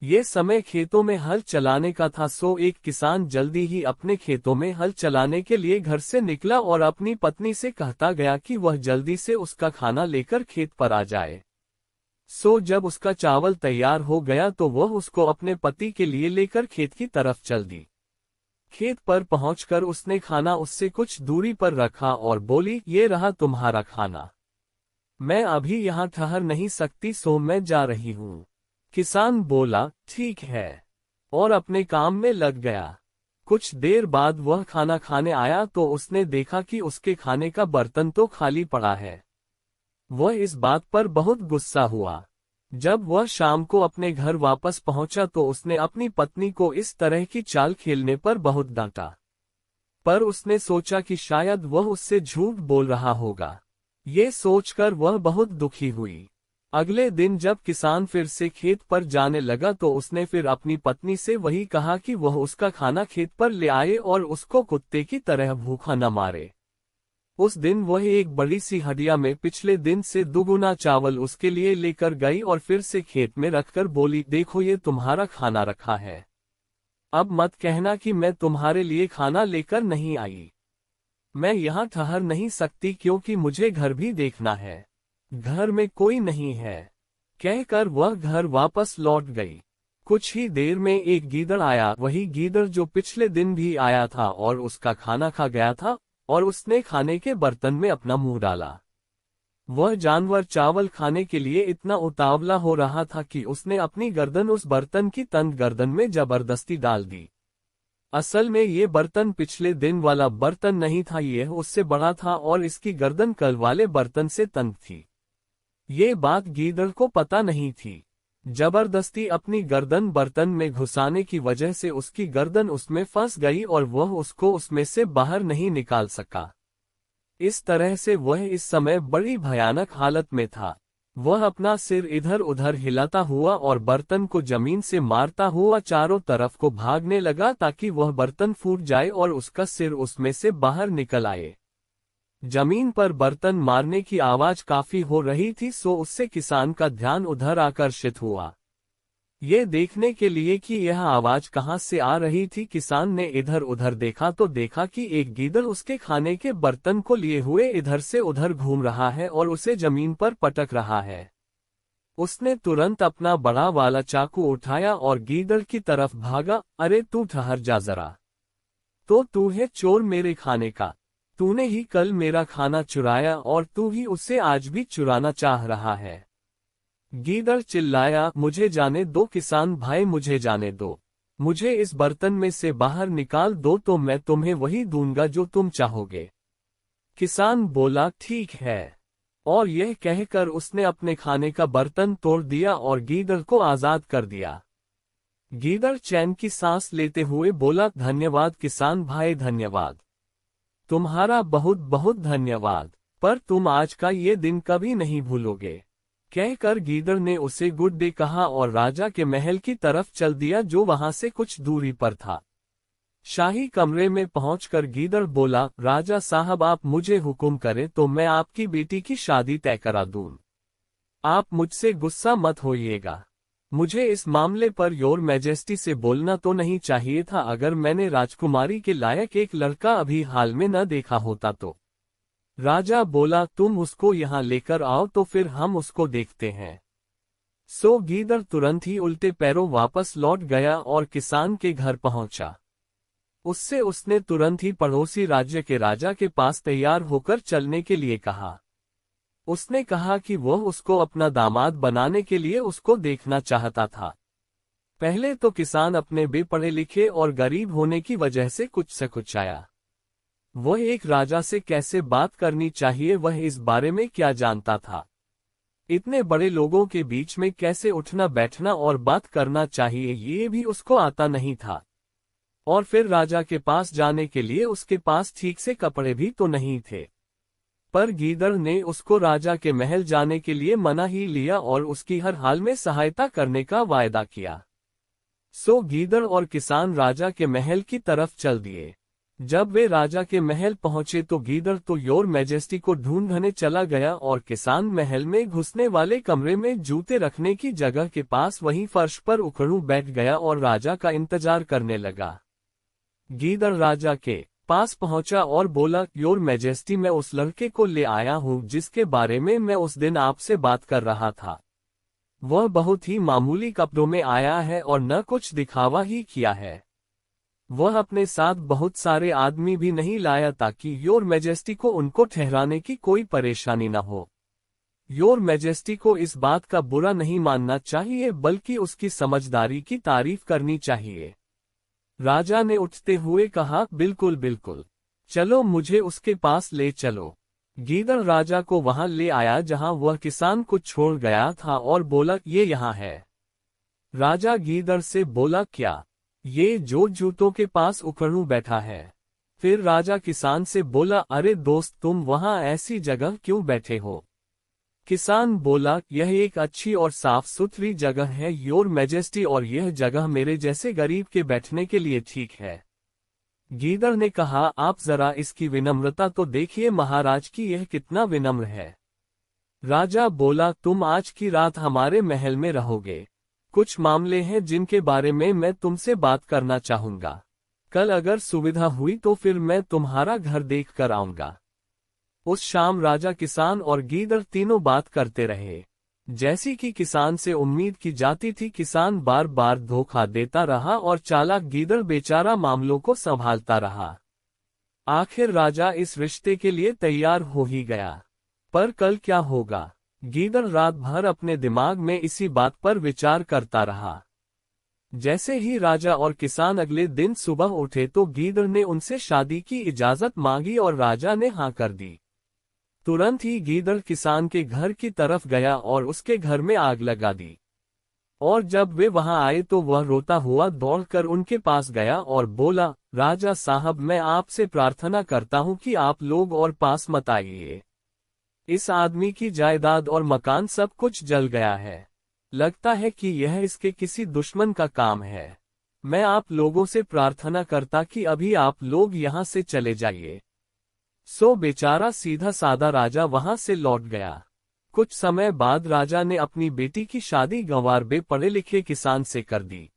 ये समय खेतों में हल चलाने का था, सो एक किसान जल्दी ही अपने खेतों में हल चलाने के लिए घर से निकला और अपनी पत्नी से कहता गया कि वह जल्दी से उसका खाना लेकर खेत पर आ जाए। सो जब उसका चावल तैयार हो गया तो वह उसको अपने पति के लिए लेकर खेत की तरफ चल दी। खेत पर पहुंचकर उसने खाना उससे कुछ दूरी पर रखा और बोली, ये रहा तुम्हारा खाना। मैं अभी यहाँ ठहर नहीं सकती, सो मैं जा रही हूँ। किसान बोला, ठीक है, और अपने काम में लग गया। कुछ देर बाद वह खाना खाने आया तो उसने देखा कि उसके खाने का बर्तन तो खाली पड़ा है। वह इस बात पर बहुत गुस्सा हुआ। जब वह शाम को अपने घर वापस पहुंचा तो उसने अपनी पत्नी को इस तरह की चाल खेलने पर बहुत डांटा। पर उसने सोचा कि शायद वह उससे झूठ बोल रहा होगा। ये सोचकर वह बहुत दुखी हुई। अगले दिन जब किसान फिर से खेत पर जाने लगा तो उसने फिर अपनी पत्नी से वही कहा कि वह उसका खाना खेत पर ले आए और उसको कुत्ते की तरह भूखा न मारे। उस दिन वह एक बड़ी सी हडिया में पिछले दिन से दुगुना चावल उसके लिए लेकर गई और फिर से खेत में रखकर बोली, देखो ये तुम्हारा खाना रखा है। अब मत कहना कि मैं तुम्हारे लिए खाना लेकर नहीं आई। मैं यहाँ ठहर नहीं सकती क्योंकि मुझे घर भी देखना है। घर में कोई नहीं है। कहकर वह घर वापस लौट गई। कुछ ही देर में एक गीदड़ आया, वही गीदड़ जो पिछले दिन भी आया था और उसका खाना खा गया था, और उसने खाने के बर्तन में अपना मुंह डाला। वह जानवर चावल खाने के लिए इतना उतावला हो रहा था कि उसने अपनी गर्दन उस बर्तन की तंग गर्दन में जबरदस्ती डाल दी। असल में ये बर्तन पिछले दिन वाला बर्तन नहीं था, यह उससे बड़ा था और इसकी गर्दन कल वाले बर्तन से तंग थी। ये बात गीदड़ को पता नहीं थी। जबरदस्ती अपनी गर्दन बर्तन में घुसाने की वजह से उसकी गर्दन उसमें फंस गई और वह उसको उसमें से बाहर नहीं निकाल सका। इस तरह से वह इस समय बड़ी भयानक हालत में था। वह अपना सिर इधर उधर हिलाता हुआ और बर्तन को जमीन से मारता हुआ चारों तरफ को भागने लगा ताकि वह बर्तन फूट जाए और उसका सिर उसमें से बाहर निकल आए। जमीन पर बर्तन मारने की आवाज काफी हो रही थी, सो उससे किसान का ध्यान उधर आकर्षित हुआ। ये देखने के लिए कि यह आवाज कहाँ से आ रही थी, किसान ने इधर उधर देखा तो देखा कि एक गीदड़ उसके खाने के बर्तन को लिए हुए इधर से उधर घूम रहा है और उसे जमीन पर पटक रहा है। उसने तुरंत अपना बड़ा वाला चाकू उठाया और गीदड़ की तरफ भागा। अरे तू ठहर जा जरा, तो तू है चोर मेरे खाने का। तूने ही कल मेरा खाना चुराया और तू ही उसे आज भी चुराना चाह रहा है। गीदड़ चिल्लाया, मुझे जाने दो किसान भाई, मुझे जाने दो। मुझे इस बर्तन में से बाहर निकाल दो तो मैं तुम्हें वही दूंगा जो तुम चाहोगे। किसान बोला, ठीक है। और यह कहकर उसने अपने खाने का बर्तन तोड़ दिया और गीदड़ को आजाद कर दिया। गीदड़ चैन की सांस लेते हुए बोला, धन्यवाद किसान भाई, धन्यवाद। तुम्हारा बहुत बहुत धन्यवाद, पर तुम आज का ये दिन कभी नहीं भूलोगे। कहकर गीदड़ ने उसे गुड डे कहा और राजा के महल की तरफ चल दिया जो वहां से कुछ दूरी पर था। शाही कमरे में पहुंचकर गीदड़ बोला, राजा साहब आप मुझे हुक्म करें तो मैं आपकी बेटी की शादी तय करा दूं। आप मुझसे गुस्सा मत होइएगा। मुझे इस मामले पर योर मैजेस्टी से बोलना तो नहीं चाहिए था। अगर मैंने राजकुमारी के लायक एक लड़का अभी हाल में न देखा होता तो। राजा बोला, तुम उसको यहाँ लेकर आओ तो फिर हम उसको देखते हैं। सो गीदड़ तुरंत ही उल्टे पैरों वापस लौट गया और किसान के घर पहुंचा। उससे उसने तुरंत ही पड़ोसी राज्य के राजा के पास तैयार होकर चलने के लिए कहा। उसने कहा कि वह उसको अपना दामाद बनाने के लिए उसको देखना चाहता था। पहले तो किसान अपने बेपढ़े लिखे और गरीब होने की वजह से कुछ सकुचाया। वह एक राजा से कैसे बात करनी चाहिए, वह इस बारे में क्या जानता था। इतने बड़े लोगों के बीच में कैसे उठना बैठना और बात करना चाहिए ये भी उसको आता नहीं था। और फिर राजा के पास जाने के लिए उसके पास ठीक से कपड़े भी तो नहीं थे। पर गीदड़ ने उसको राजा के महल जाने के लिए मना ही लिया और उसकी हर हाल में सहायता करने का वायदा किया। सो गीदड़ और किसान राजा के महल की तरफ चल दिए। जब वे राजा के महल पहुंचे तो गीदड़ तो योर मैजेस्टी को ढूंढने चला गया और किसान महल में घुसने वाले कमरे में जूते रखने की जगह के पास वहीं फर्श पर उखड़ू बैठ गया और राजा का इंतजार करने लगा। गीदड़ राजा के पास पहुंचा और बोला, योर मैजेस्टी, मैं उस लड़के को ले आया हूं जिसके बारे में मैं उस दिन आपसे बात कर रहा था। वह बहुत ही मामूली कपड़ों में आया है और न कुछ दिखावा ही किया है। वह अपने साथ बहुत सारे आदमी भी नहीं लाया ताकि योर मैजेस्टी को उनको ठहराने की कोई परेशानी न हो। योर मैजेस्टी को इस बात का बुरा नहीं मानना चाहिए बल्कि उसकी समझदारी की तारीफ करनी चाहिए। राजा ने उठते हुए कहा, बिल्कुल बिल्कुल, चलो मुझे उसके पास ले चलो। गीदड़ राजा को वहां ले आया जहां वह किसान को छोड़ गया था और बोला, ये यहाँ है। राजा गीदड़ से बोला, क्या ये जो जूतों के पास उखड़ू बैठा है? फिर राजा किसान से बोला, अरे दोस्त, तुम वहां ऐसी जगह क्यों बैठे हो? किसान बोला, यह एक अच्छी और साफ सुथरी जगह है योर मैजेस्टी, और यह जगह मेरे जैसे गरीब के बैठने के लिए ठीक है। गीदड़ ने कहा, आप जरा इसकी विनम्रता तो देखिए महाराज की, यह कितना विनम्र है। राजा बोला, तुम आज की रात हमारे महल में रहोगे। कुछ मामले हैं जिनके बारे में मैं तुमसे बात करना चाहूंगा। कल अगर सुविधा हुई तो फिर मैं तुम्हारा घर देख कर आऊंगा। उस शाम राजा, किसान और गीदड़ तीनों बात करते रहे। जैसी कि किसान से उम्मीद की जाती थी, किसान बार बार धोखा देता रहा और चालाक गीदड़ बेचारा मामलों को संभालता रहा। आखिर राजा इस रिश्ते के लिए तैयार हो ही गया। पर कल क्या होगा? गीदड़ रात भर अपने दिमाग में इसी बात पर विचार करता रहा। जैसे ही राजा और किसान अगले दिन सुबह उठे तो गीदड़ ने उनसे शादी की इजाजत मांगी और राजा ने हाँ कर दी। तुरंत ही गीदड़ किसान के घर की तरफ गया और उसके घर में आग लगा दी। और जब वे वहां आए तो वह रोता हुआ दौड़कर उनके पास गया और बोला, राजा साहब, मैं आपसे प्रार्थना करता हूं कि आप लोग और पास मत आइए। इस आदमी की जायदाद और मकान सब कुछ जल गया है। लगता है कि यह इसके किसी दुश्मन का काम है। मैं आप लोगों से प्रार्थना करता कि अभी आप लोग यहां से चले जाइए। सो बेचारा सीधा साधा राजा वहां से लौट गया। कुछ समय बाद राजा ने अपनी बेटी की शादी गंवार बे पढ़े लिखे किसान से कर दी।